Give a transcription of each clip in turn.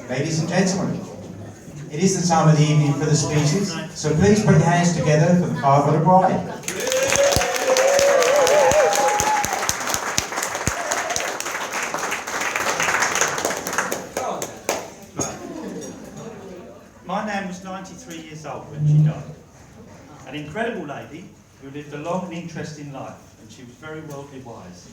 Ladies and gentlemen, it is the time of the evening for the speeches, so please put your hands together for the father of the bride. My Nan was 93 years old when she died. An incredible lady who lived a long and interesting life, and she was very worldly wise.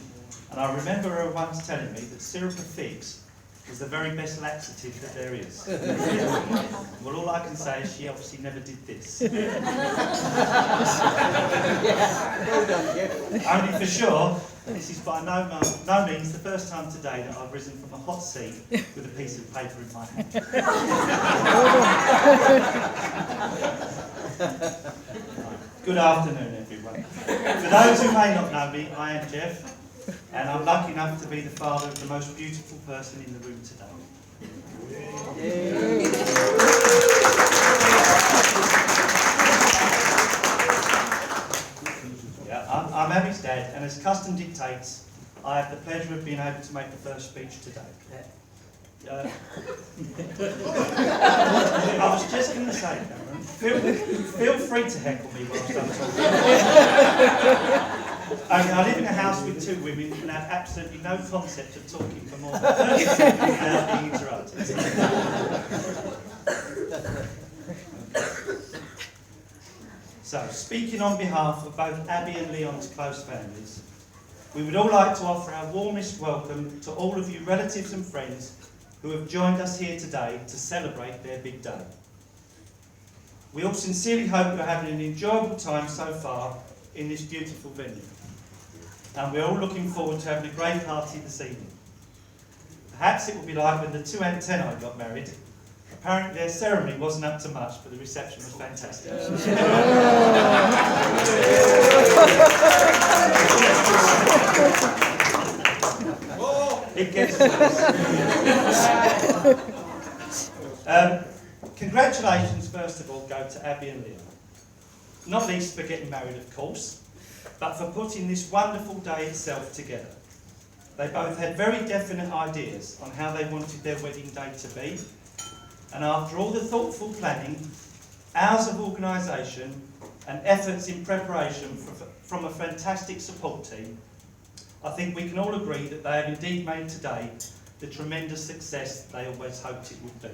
And I remember her once telling me that syrup of figs was the very best laxative that there is. Well, all I can say is she obviously never did this. Only for sure, this is by no means the first time today that I've risen from a hot seat with a piece of paper in my hand. Good afternoon, everyone. For those who may not know me, I am Jeff, and I'm lucky enough to be the father of the most beautiful person in the room today. Yeah, I'm Abby's dad, and as custom dictates, I have the pleasure of being able to make the first speech today. I was just going to say, Cameron, feel free to heckle me whilst I'm talking. I live in a house with two women and have absolutely no concept of talking for more than 30 seconds without being interrupted. So, speaking on behalf of both Abby and Leon's close families, we would all like to offer our warmest welcome to all of you relatives and friends who have joined us here today to celebrate their big day. We all sincerely hope you're having an enjoyable time so far in this beautiful venue. And we're all looking forward to having a great party this evening. Perhaps it will be like when the two antennae got married. Apparently their ceremony wasn't up to much, but the reception was fantastic. It gets worse. Congratulations, first of all, go to Abby and Leon. Not least for getting married, of course, but for putting this wonderful day itself together. They both had very definite ideas on how they wanted their wedding day to be, and after all the thoughtful planning, hours of organisation, and efforts in preparation from a fantastic support team, I think we can all agree that they have indeed made today the tremendous success they always hoped it would be.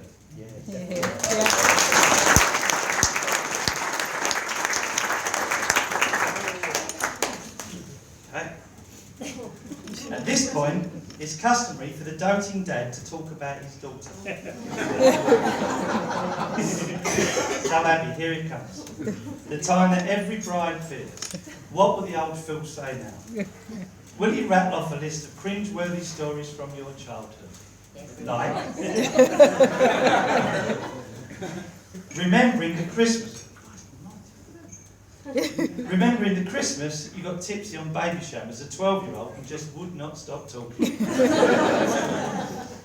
Okay. At this point, it's customary for the doting dad to talk about his daughter. So Abby, here it comes. The time that every bride fears. What will the old Phil say now? Will you rattle off a list of cringe-worthy stories from your childhood? Like? Remembering the Christmas you got tipsy on Babycham as a 12-year-old and just would not stop talking.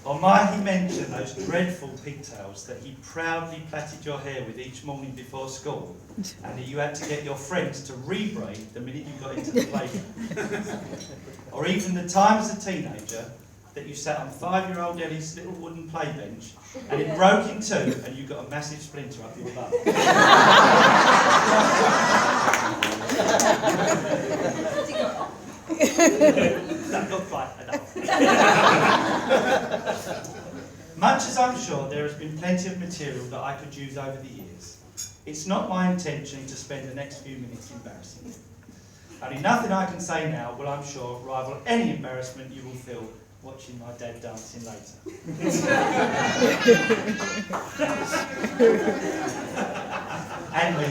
Or might he mention those dreadful pigtails that he proudly plaited your hair with each morning before school, and that you had to get your friends to rebraid the minute you got into the playground? Or even the time as a teenager that you sat on 5-year-old Ellie's little wooden play bench and it broke in two and you got a massive splinter up your bum. No, not quite, I don't. Much as I'm sure there has been plenty of material that I could use over the years, it's not my intention to spend the next few minutes embarrassing you. Only nothing I can say now will, I'm sure, rival any embarrassment you will feel watching my dad dancing later. And me.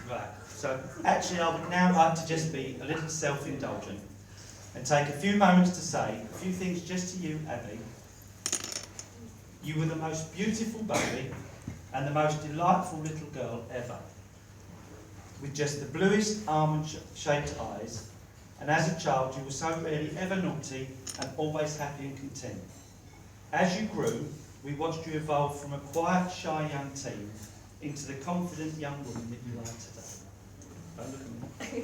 Right, so actually I would now like to just be a little self-indulgent and take a few moments to say a few things just to you, Abby. You were the most beautiful baby and the most delightful little girl ever, with just the bluest almond-shaped eyes, and as a child you were so rarely ever naughty and always happy and content. As you grew, we watched you evolve from a quiet, shy young teen into the confident young woman that you are today. Don't look at me.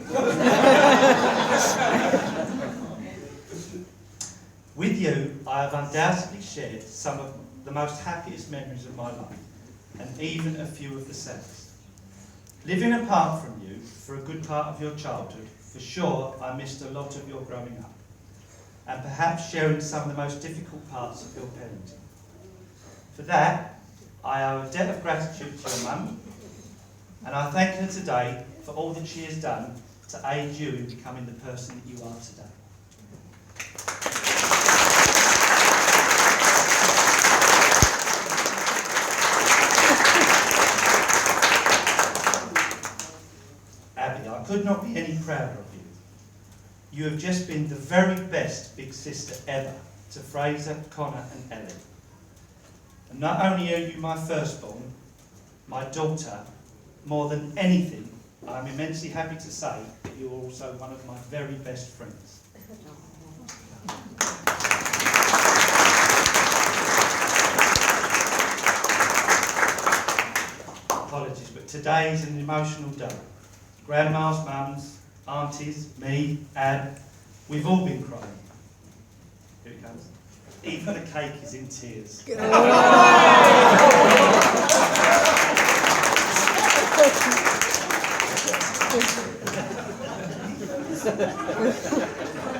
I have undoubtedly shared some of the most happiest memories of my life, and even a few of the saddest. Living apart from you for a good part of your childhood, for sure I missed a lot of your growing up, and perhaps sharing some of the most difficult parts of your parenting. For that, I owe a debt of gratitude to your mum, and I thank her today for all that she has done to aid you in becoming the person that you are today. Abby, I could not be any prouder of you. You have just been the very best big sister ever to Fraser, Connor and Ellie. And not only are you my firstborn, my daughter, more than anything, I'm immensely happy to say that you are also one of my very best friends. Apologies, but today is an emotional day. Grandmas, mums, aunties, me, Ab, we've all been crying. Here it comes. Even the cake is in tears.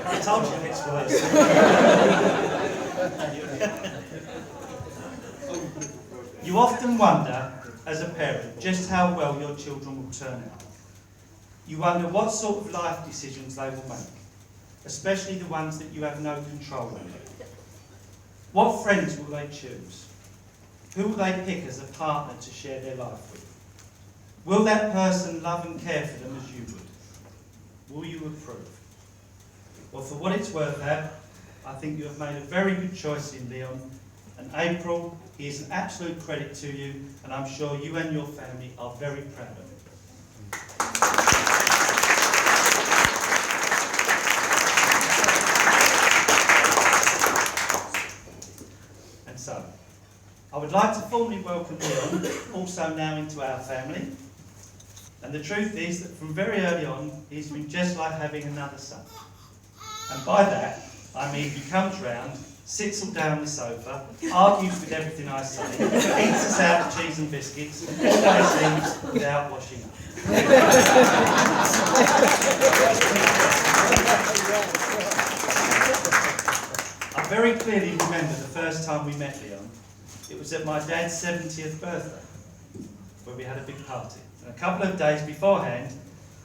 I told you it's worse. You often wonder, as a parent, just how well your children will turn out. You wonder what sort of life decisions they will make, especially the ones that you have no control over. What friends will they choose? Who will they pick as a partner to share their life with? Will that person love and care for them as you would? Will you approve? Well, for what it's worth, Ab, I think you have made a very good choice in Leon. And April, he is an absolute credit to you, and I'm sure you and your family are very proud of him. And so, I would like to formally welcome Leon, also now into our family. And the truth is that from very early on, he's been just like having another son. And by that, I mean he comes round, sits all down on the sofa, argues with everything I say, eats us out of cheese and biscuits, and always leaves without washing up. I very clearly remember the first time we met Leon. It was at my dad's 70th birthday, where we had a big party. And a couple of days beforehand,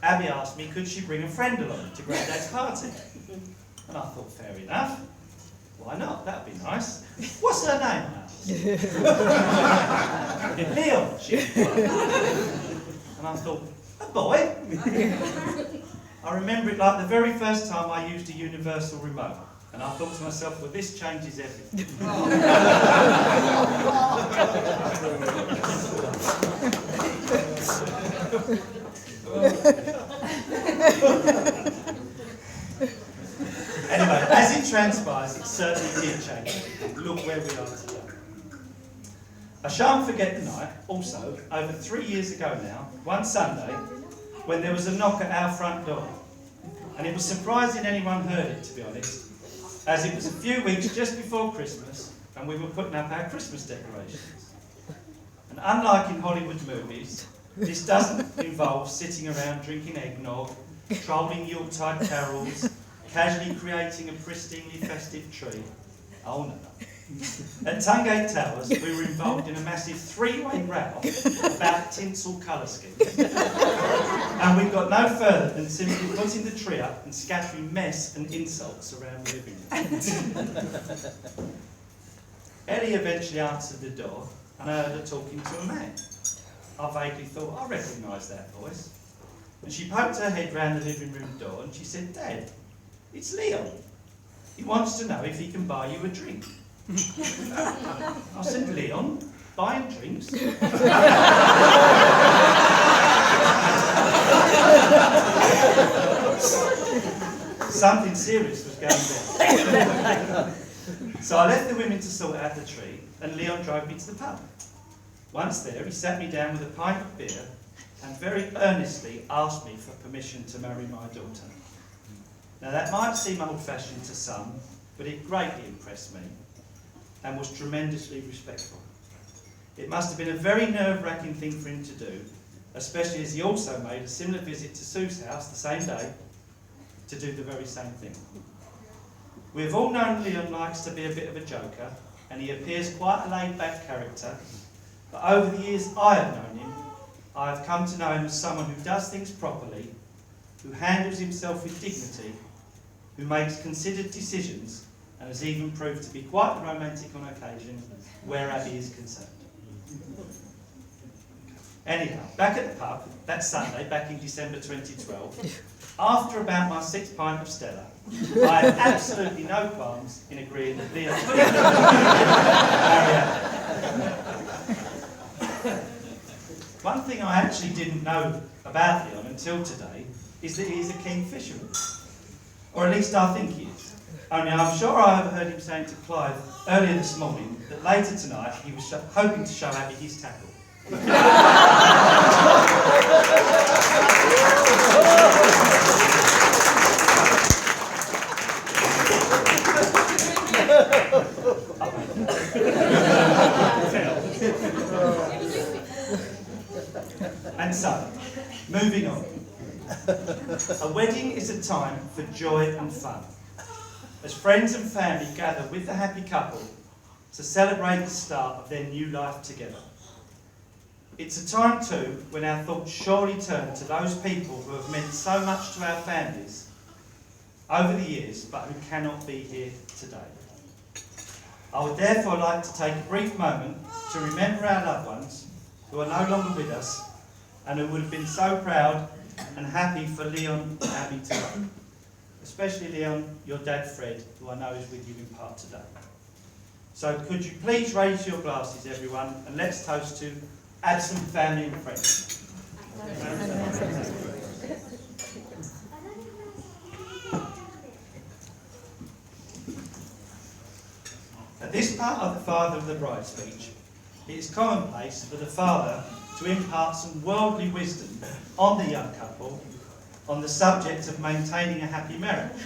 Abby asked me could she bring a friend along to Granddad's party. And I thought, fair enough. Why not? That'd be nice. What's her name? Leon, she replied. And I thought, a boy? I remember it like the very first time I used a universal remote. And I thought to myself, well, this changes everything. Anyway, as it transpires, it certainly did change everything. Look where we are today. I shan't forget the night, also, over 3 years ago now, one Sunday, when there was a knock at our front door. And it was surprising anyone heard it, to be honest, as it was a few weeks just before Christmas, and we were putting up our Christmas decorations. And unlike in Hollywood movies, this doesn't involve sitting around drinking eggnog, trolling Yuletide carols, casually creating a pristinely festive tree. Oh no. At Tungate Towers, we were involved in a massive 3-way row about tinsel colour schemes. And we got no further than simply putting the tree up and scattering mess and insults around the living room. Ellie eventually answered the door, and I heard her talking to a man. I vaguely thought, I recognise that voice. And she poked her head round the living room door and she said, Dad, it's Leon. He wants to know if he can buy you a drink. I said, Leon, buying drinks? Something serious was going on. So I left the women to sort out the tree, and Leon drove me to the pub. Once there, he sat me down with a pint of beer and very earnestly asked me for permission to marry my daughter. Now that might seem old-fashioned to some, but it greatly impressed me, and was tremendously respectful. It must have been a very nerve-wracking thing for him to do, especially as he also made a similar visit to Sue's house the same day to do the very same thing. We have all known Leon likes to be a bit of a joker, and he appears quite a laid-back character, but over the years I have known him, I have come to know him as someone who does things properly, who handles himself with dignity, who makes considered decisions, and has even proved to be quite romantic on occasion where Abby is concerned. Anyhow, back at the pub, that Sunday, back in December 2012, after about my 6th pint of Stella, I had absolutely no qualms in agreeing that Leon should marry Abby. One thing I actually didn't know about Leon until today is that he is a keen fisherman. Or at least I think he is. Only I'm sure I overheard him saying to Clive earlier this morning that later tonight he was hoping to show Abby his tackle. And so, moving on. A wedding is a time for joy and fun, as friends and family gather with the happy couple to celebrate the start of their new life together. It's a time too when our thoughts surely turn to those people who have meant so much to our families over the years but who cannot be here today. I would therefore like to take a brief moment to remember our loved ones who are no longer with us and who would have been so proud and happy for Leon and Abby to know. Especially Leon, your dad Fred, who I know is with you in part today. So could you please raise your glasses, everyone, and let's toast to absent family and friends. At this part of the father of the bride speech, it is commonplace for the father to impart some worldly wisdom on the young couple on the subject of maintaining a happy marriage.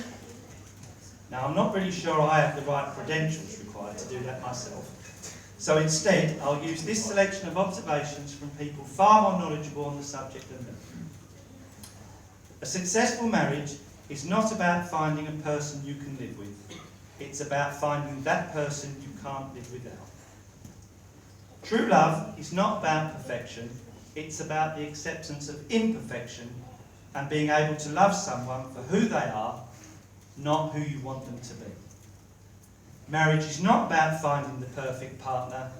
Now, I'm not really sure I have the right credentials required to do that myself, so instead I'll use this selection of observations from people far more knowledgeable on the subject than me. A successful marriage is not about finding a person you can live with, it's about finding that person you can't live without. True love is not about perfection, it's about the acceptance of imperfection and being able to love someone for who they are, not who you want them to be. Marriage is not about finding the perfect partner,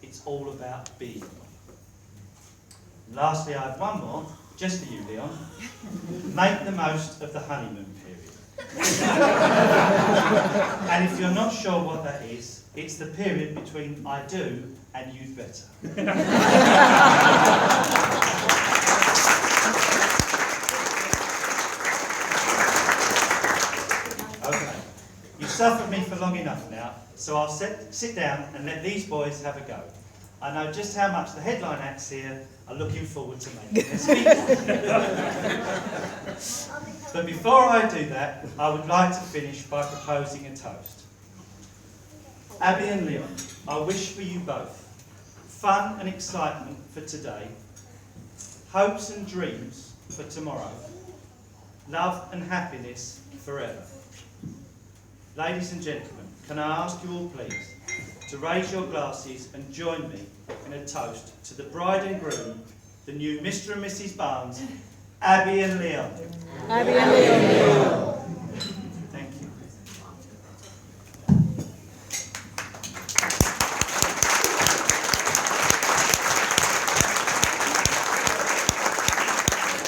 it's all about being. And lastly, I have one more, just for you, Leon. Make the most of the honeymoon period. And if you're not sure what that is, it's the period between I do and you'd better. Okay, you've suffered me for long enough now, so I'll sit down and let these boys have a go. I know just how much the headline acts here are looking forward to making their speeches. But before I do that, I would like to finish by proposing a toast. Abby and Leon, I wish for you both fun and excitement for today, hopes and dreams for tomorrow, love and happiness forever. Ladies and gentlemen, can I ask you all please to raise your glasses and join me in a toast to the bride and groom, the new Mr. and Mrs. Barnes, Abby and Leon. Abby and Leon.